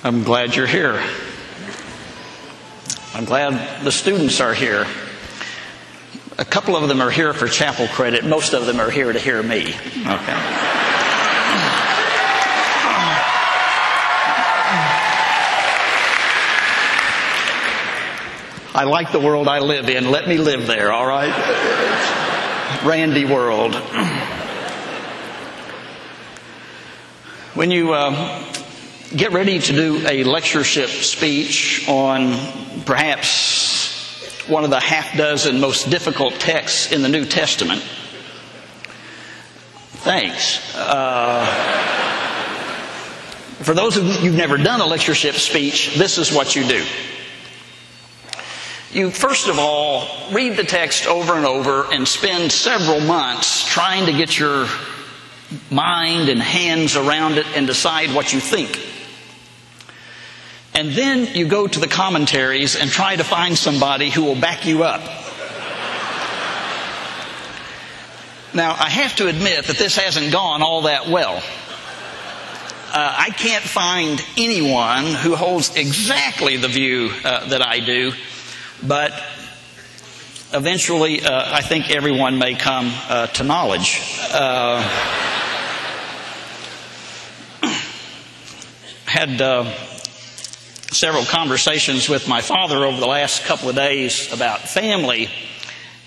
I'm glad you're here. I'm glad the students are here. A couple of them are here for chapel credit. Most of them are here to hear me. Okay. I like the world I live in. Let me live there, all right? Randy world. When you get ready to do a lectureship speech on perhaps one of the half dozen most difficult texts in the New Testament, thanks. For those of you who've never done a lectureship speech, this is what you do. You first of all read the text over and over and spend several months trying to get your mind and hands around it and decide what you think. And then you go to the commentaries and try to find somebody who will back you up. Now, I have to admit that this hasn't gone all that well. I can't find anyone who holds exactly the view that I do, but eventually I think everyone may come to knowledge. Had several conversations with my father over the last couple of days about family,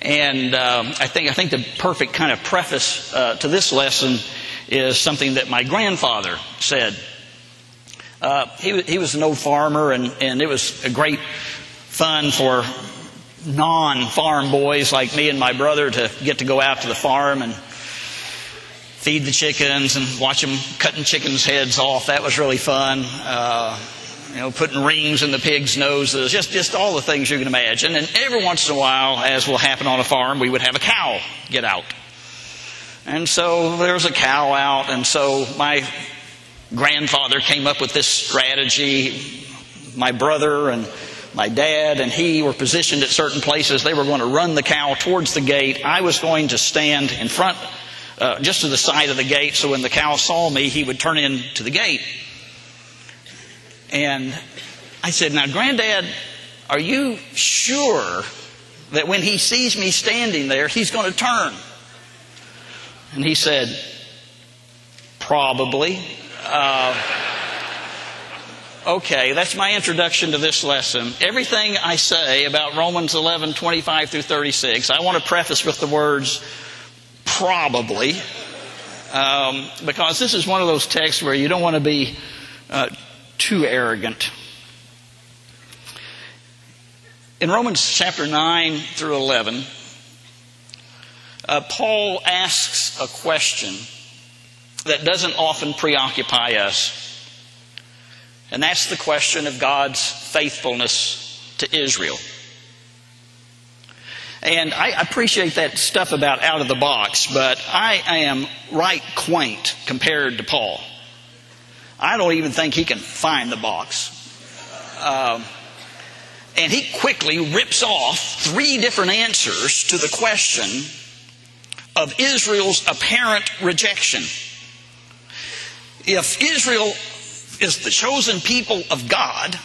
and I think the perfect kind of preface to this lesson is something that my grandfather said. He was an old farmer, and it was a great fun for non-farm boys like me and my brother to get to go out to the farm and feed the chickens and watch them cutting chickens' heads off. That was really fun. Putting rings in the pigs' noses, just all the things you can imagine. And every once in a while, as will happen on a farm, we would have a cow get out. And so there was a cow out, and so my grandfather came up with this strategy. My brother and my dad and he were positioned at certain places. They were going to run the cow towards the gate. I was going to stand in front, just to the side of the gate, so when the cow saw me, he would turn into the gate. And I said, "Now, Granddad, are you sure that when he sees me standing there, he's going to turn?" And he said, "Probably." Okay, that's my introduction to this lesson. Everything I say about Romans 11:25 through 36, I want to preface with the words "probably," because this is one of those texts where you don't want to be too arrogant. In Romans chapter 9 through 11, Paul asks a question that doesn't often preoccupy us. And that's the question of God's faithfulness to Israel. And I appreciate that stuff about out of the box, but I am right quaint compared to Paul. I don't even think he can find the box. And he quickly rips off 3 different answers to the question of Israel's apparent rejection. If Israel is the chosen people of God,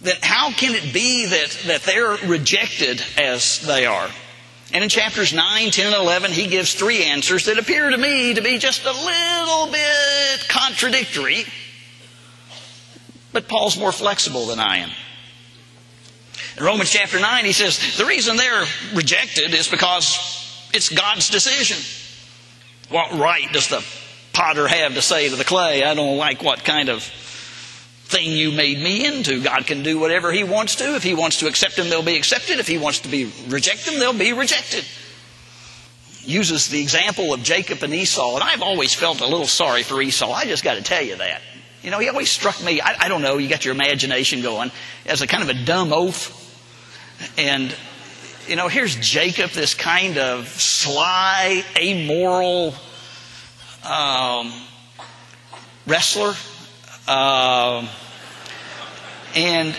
then how can it be that they're rejected as they are? And in chapters 9, 10, and 11, he gives 3 answers that appear to me to be just a little bit contradictory. But Paul's more flexible than I am. In Romans chapter 9, he says, the reason they're rejected is because it's God's decision. What right does the potter have to say to the clay, "I don't like what kind of thing you made me into"? God can do whatever he wants to. If he wants to accept them, they'll be accepted. If he wants to reject them, they'll be rejected. Uses the example of Jacob and Esau, and I've always felt a little sorry for Esau. I just got to tell you that. He always struck me, I don't know, you got your imagination going, as a kind of a dumb oaf. And, here's Jacob, this kind of sly, amoral wrestler. And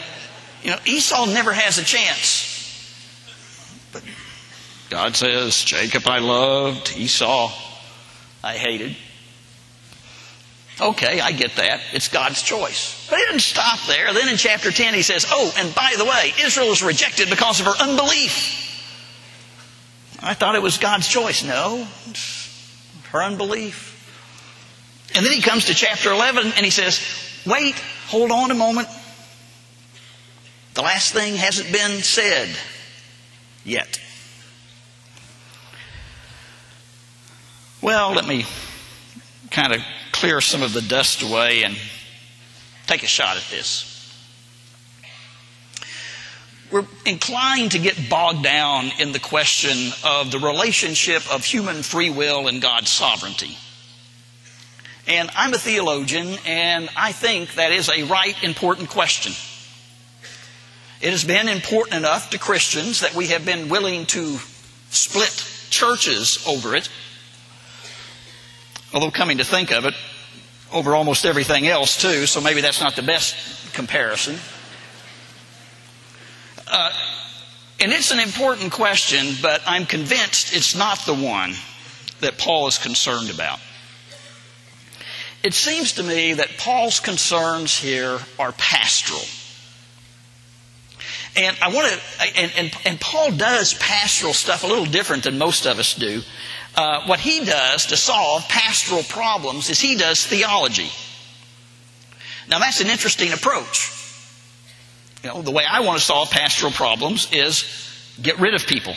Esau never has a chance. But God says, Jacob I loved, Esau I hated. Okay, I get that. It's God's choice. But he didn't stop there. Then in chapter 10 he says, oh, and by the way, Israel is rejected because of her unbelief. I thought it was God's choice. No, it's her unbelief. And then he comes to chapter 11 and he says, wait, hold on a moment. The last thing hasn't been said yet. Well, let me kind of clear some of the dust away and take a shot at this. We're inclined to get bogged down in the question of the relationship of human free will and God's sovereignty. And I'm a theologian, and I think that is a right important question. It has been important enough to Christians that we have been willing to split churches over it. Although coming to think of it, over almost everything else too, so maybe that's not the best comparison. And it's an important question, but I'm convinced it's not the one that Paul is concerned about. It seems to me that Paul's concerns here are pastoral. And I want to, and Paul does pastoral stuff a little different than most of us do. What he does to solve pastoral problems is he does theology. Now that's an interesting approach. You know, the way I want to solve pastoral problems is get rid of people.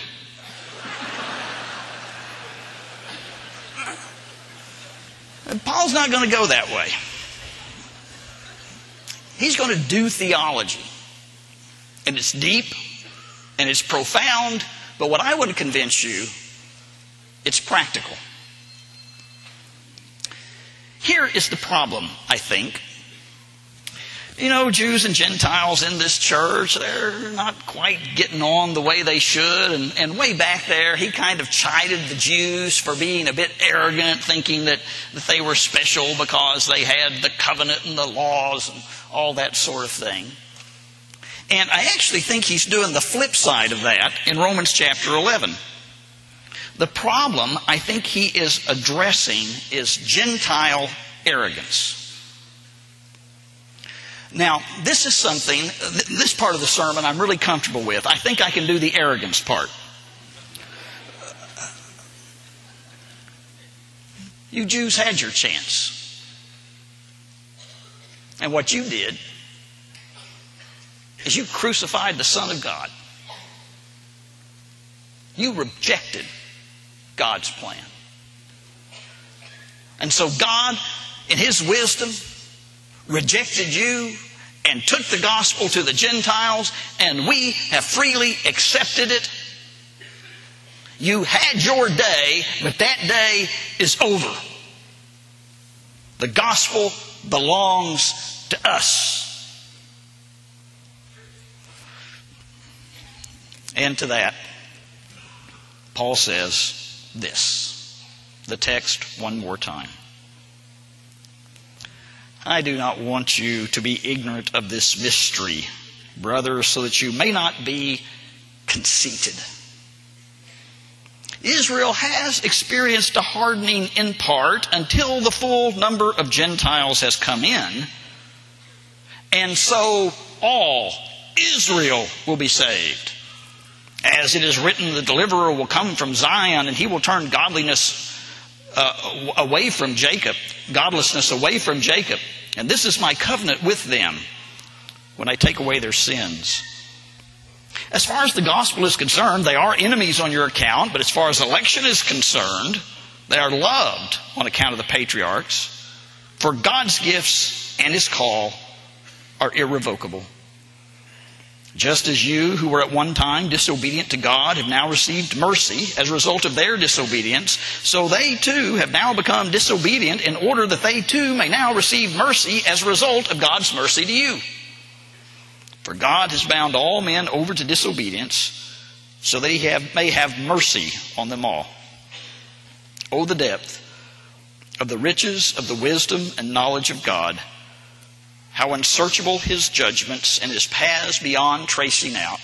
And Paul's not going to go that way. He's going to do theology. And it's deep and it's profound, but what I would convince you, it's practical. Here is the problem, I think. You know, Jews and Gentiles in this church, they're not quite getting on the way they should. And way back there, he kind of chided the Jews for being a bit arrogant, thinking that they were special because they had the covenant and the laws and all that sort of thing. And I actually think he's doing the flip side of that in Romans chapter 11. The problem I think he is addressing is Gentile arrogance. Now, this is something, this part of the sermon I'm really comfortable with. I think I can do the arrogance part. You Jews had your chance. And what you did is you crucified the Son of God. You rejected God's plan. And so God, in His wisdom, rejected you and took the gospel to the Gentiles, and we have freely accepted it. You had your day, but that day is over. The gospel belongs to us. And to that, Paul says this. The text one more time. I do not want you to be ignorant of this mystery, brothers, so that you may not be conceited. Israel has experienced a hardening in part until the full number of Gentiles has come in. And so all Israel will be saved. As it is written, the deliverer will come from Zion, and he will turn godliness away from Jacob, godlessness away from Jacob. And this is my covenant with them when I take away their sins. As far as the gospel is concerned, they are enemies on your account, but as far as election is concerned, they are loved on account of the patriarchs. For God's gifts and His call are irrevocable. Just as you, who were at one time disobedient to God, have now received mercy as a result of their disobedience, so they too have now become disobedient in order that they too may now receive mercy as a result of God's mercy to you. For God has bound all men over to disobedience, so that He may have mercy on them all. Oh, the depth of the riches of the wisdom and knowledge of God! How unsearchable His judgments and His paths beyond tracing out.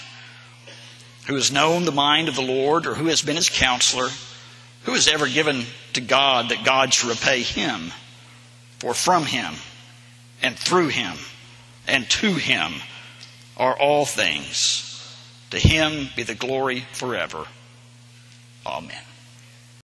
Who has known the mind of the Lord, or who has been His counselor? Who has ever given to God that God should repay him? For from him, and through him, and to him are all things. To him be the glory forever. Amen.